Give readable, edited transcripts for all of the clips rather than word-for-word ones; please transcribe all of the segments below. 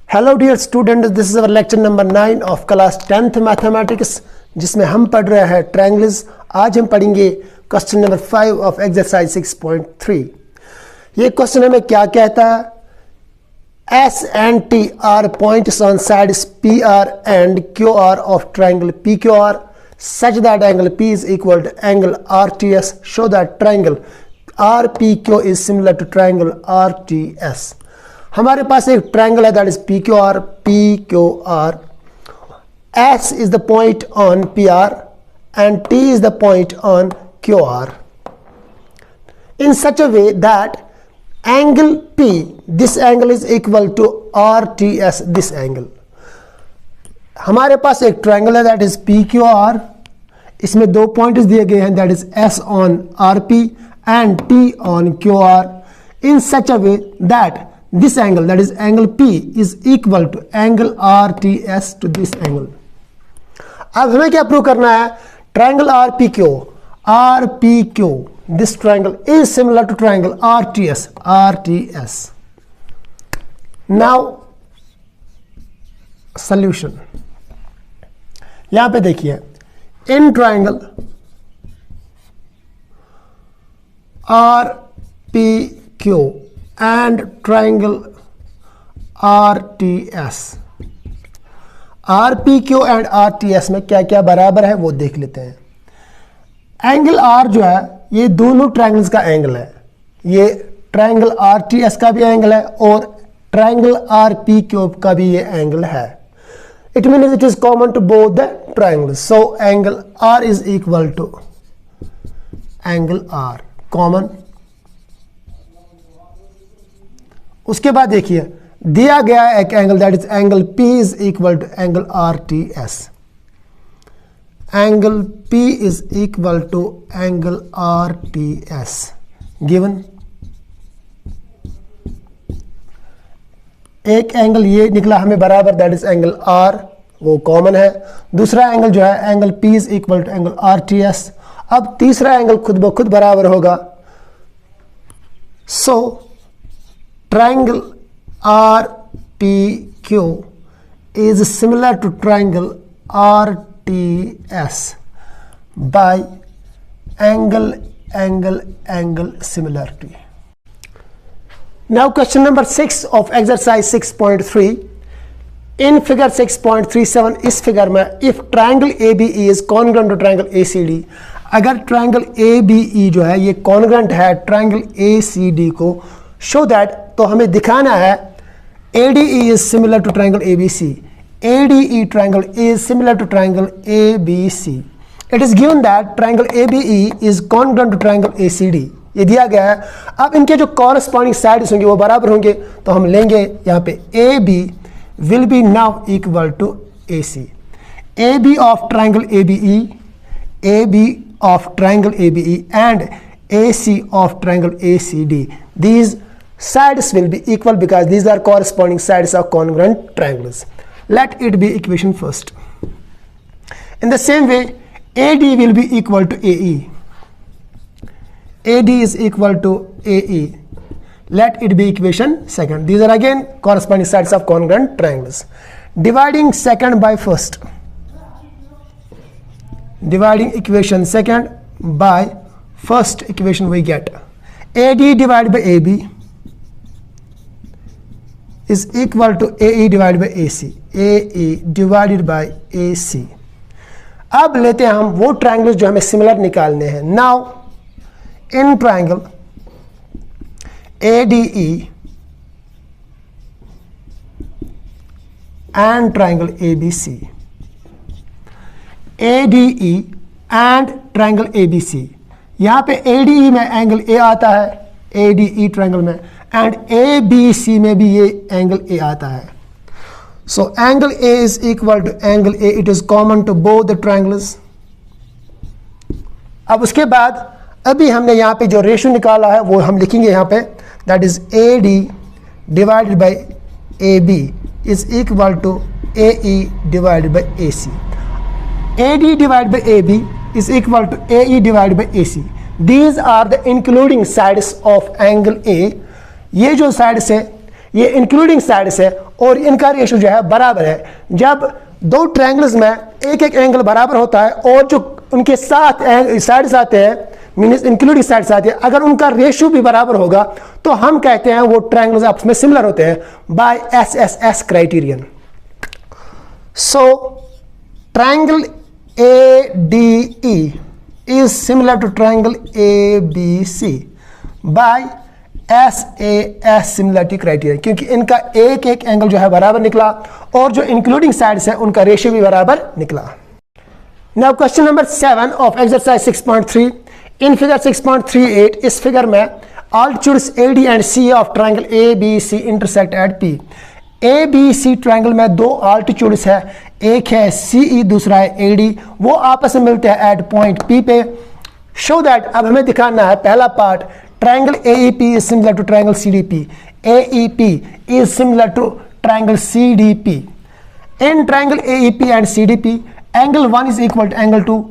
Hello dear student, this is our lecture number 9 of class 10th mathematics, जिसमें हम पढ़ रहे हैं ट्रायंगल्स। आज हम पढ़ेंगे क्वेश्चन नंबर 5 ऑफ एक्सरसाइज 6.3। ये क्वेश्चन हमें क्या कहता है? S and T R points on sides P R and Q R of triangle P Q R such that angle P is equal to angle RTS. Show that triangle RPQ is similar to triangle RTS. हमारे पास एक triangle है, that is PQR. PQR, S is the point on PR and T is the point on QR in such a way that angle P, this angle is equal to RTS, this angle. हमारे पास एक triangle है, that is PQR. इसमें दो points दिए गए हैं, that is S on RP and T on QR in such a way that this angle, that is angle P, is equal to angle RTS to this angle. अब हमें क्या prove करना है? Triangle RPQ, this triangle is similar to triangle RTS. Now solution. यहां पे देखिए, in triangle RPQ and triangle RTS, RPQ and RTS में क्या क्या बराबर है वो देख लेते हैं. एंगल R जो है, ये दोनों ट्रायंगल्स का एंगल है. ये ट्रायंगल RTS का भी एंगल है और ट्रायंगल RPQ का भी ये एंगल है. It means it is common to both the triangles. So angle R is equal to angle R, common. उसके बाद देखिए, दिया गया एक angle, that is angle P is equal to angle RTS. Angle P is equal to angle RTS given. एक angle ये निकला हमें बराबर, दैट इज एंगल R, वो कॉमन है. दूसरा एंगल जो है, angle P is equal to angle RTS. अब तीसरा एंगल खुद ब खुद बराबर होगा. So triangle RPQ is similar to triangle RTS by angle similarity. Now question number 6 of exercise 6.3. In figure 6.37, इस फिगर में if triangle ABE is congruent to triangle ACD, अगर triangle ABE जो है ये congruent है triangle ACD को, show that, तो हमें दिखाना है ADE is similar to triangle ABC. ADE triangle is similar to triangle ABC. It is given that triangle ABE is congruent to triangle ACD. ये दिया गया है. अब इनके जो कॉरस्पॉन्डिंग साइड्स होंगे वो बराबर होंगे, तो हम लेंगे यहाँ पे AB will be now equal to AC. AB of triangle ABE, AB of triangle ABE and AC of triangle ACD. These sides will be equal because these are corresponding sides of congruent triangles. Let it be equation first. In the same way, AD will be equal to AE. AD is equal to AE. Let it be equation second. These are again corresponding sides of congruent triangles. Dividing second by first. Dividing equation second by first equation, we get AD divided by AB is equal to AE divided by AC. AE divided by AC. अब लेते हैं हम वो triangles जो हमें similar निकालने हैं. Now in triangle ADE and triangle ABC, ADE and triangle ABC, यहाँ पे ADE में एंगल A आता है, ADE ट्रायंगल में, एंड ABC में भी ये एंगल A आता है. So angle A is equal to angle A. It is common to both the triangles. अब उसके बाद अभी हमने यहाँ पे जो रेशियो निकाला है वो हम लिखेंगे यहाँ पे, that is AD divided by AB is equal to AE divided by AC. AD divided by AB is equal to AE divided by AC. These are the including sides of angle A. ये जो sides है ये including sides है और इनका ratio जो है बराबर है। जब दो ट्रायंगल्स में एक एक एंगल बराबर होता है और जो उनके साथ साइड्स आते हैं, मीन्स इंक्लूडिंग साइड्स आते हैं, अगर उनका रेशियो भी बराबर होगा तो हम कहते हैं वो ट्रायंगल्स आपस में सिमिलर होते हैं by SSS criterion. So triangle ADE is similar to triangle ABC by SAS similarity criteria, क्योंकि इनका एक एक एंगल जो है बराबर निकला और जो इंक्लूडिंग साइड्स है उनका रेशियो भी बराबर निकला। Now question number 7 of exercise 6.3 in figure 6.38, इस फिगर में altitudes AD and CA of triangle ABC intersect at P। ABC triangle में दो आल्टीट्यूड्स है, एक है CE दूसरा है AD, वो आपस में मिलते हैं एट पॉइंट P पे। शो दैट, अब हमें दिखाना है पहला part, triangle AEP is similar to triangle CDP, AEP is similar to triangle CDP। In triangle AEP and CDP angle 1 is equal to angle 2,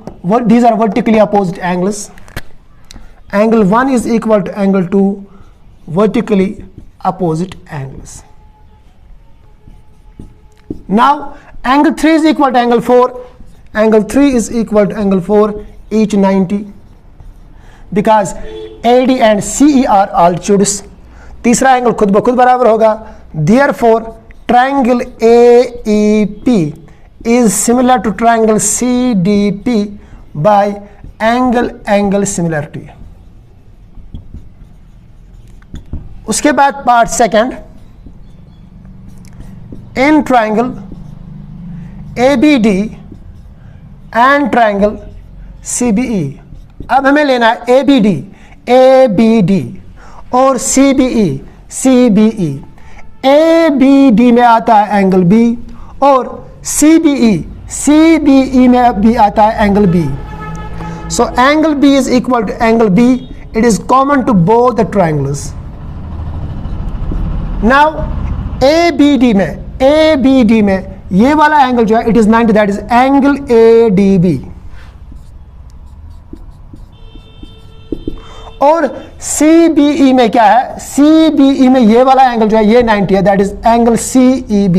these are vertically opposite angles, angle 1 is equal to angle 2, vertically opposite angles. Now angle 3 is equal to angle 4, angle 3 is equal to angle 4, each 90, because AD and CE are altitudes। तीसरा angle खुद ब खुद बराबर होगा, therefore triangle AEP is similar to triangle CDP by angle similarity। उसके बाद part second, in triangle ABD and triangle CBE। अब हमें लेना है ABD और CBE। ABD में आता है एंगल B और CBE में भी आता है angle B। So angle B is equal to angle B, it is common to both the triangles। Now ABD में ये वाला एंगल जो है it is 90, that is angle ADB, और CBE में क्या है, CBE में ये वाला एंगल जो है ये 90 है, that is angle CEB,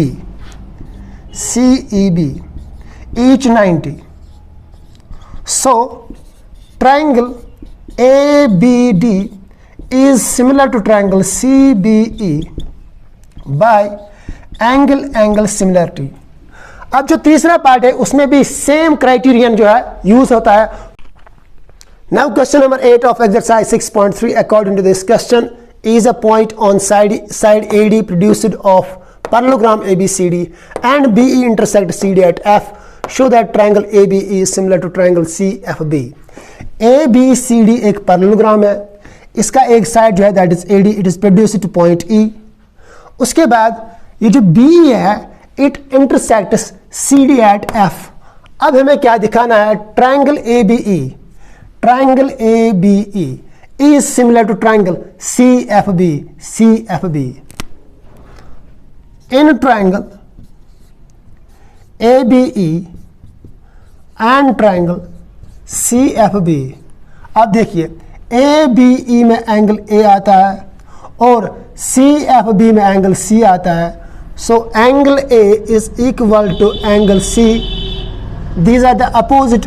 each 90। so triangle ABD is similar to triangle CBE by angle similarity। अब जो तीसरा पार्ट है उसमें भी सेम क्राइटेरियन जो है यूज होता है। Now question number 8 of exercise 6.3, according to this question, is a point on side AD produced of parallelogram ABCD and BE intersect CD at F, show that triangle ABE is similar to triangle CFB। ABCD एक parallelogram है, इसका एक side जो है that is AD, it is produced to point E। उसके बाद ये जो BE है it intersects CD at F। अब हमें क्या दिखाना है, triangle ABE is similar to triangle CFB। in triangle ABE and triangle CFB, अब देखिए ABE में एंगल A आता है और CFB में एंगल C आता है। So angle A is equal to angle C, these are the opposite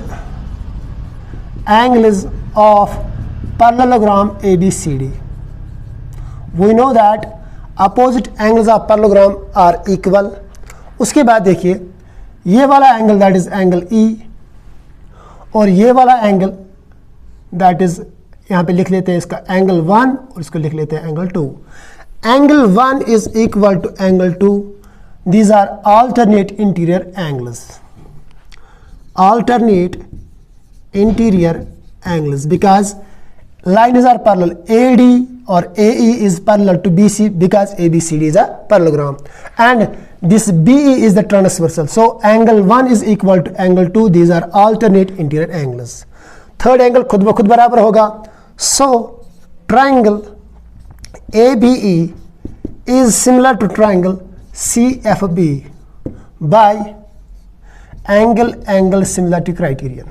angles of parallelogram ABCD। we know that opposite angles of parallelogram are equal। उसके बाद देखिए ये वाला angle that is angle E और ये वाला एंगल दैट इज, यहाँ पे लिख लेते हैं इसका एंगल 1 और इसको लिख लेते हैं angle 2। Angle 1 is equal to angle 2, these are alternate interior angles because lines are parallel। AD or AE is parallel to BC because ABCD is a parallelogram and this BE is the transversal। so angle 1 is equal to angle 2, these are alternate interior angles। Third angle खुद ब खुद बराबर होगा। so triangle ABE is similar to triangle CFB by angle similarity criterion।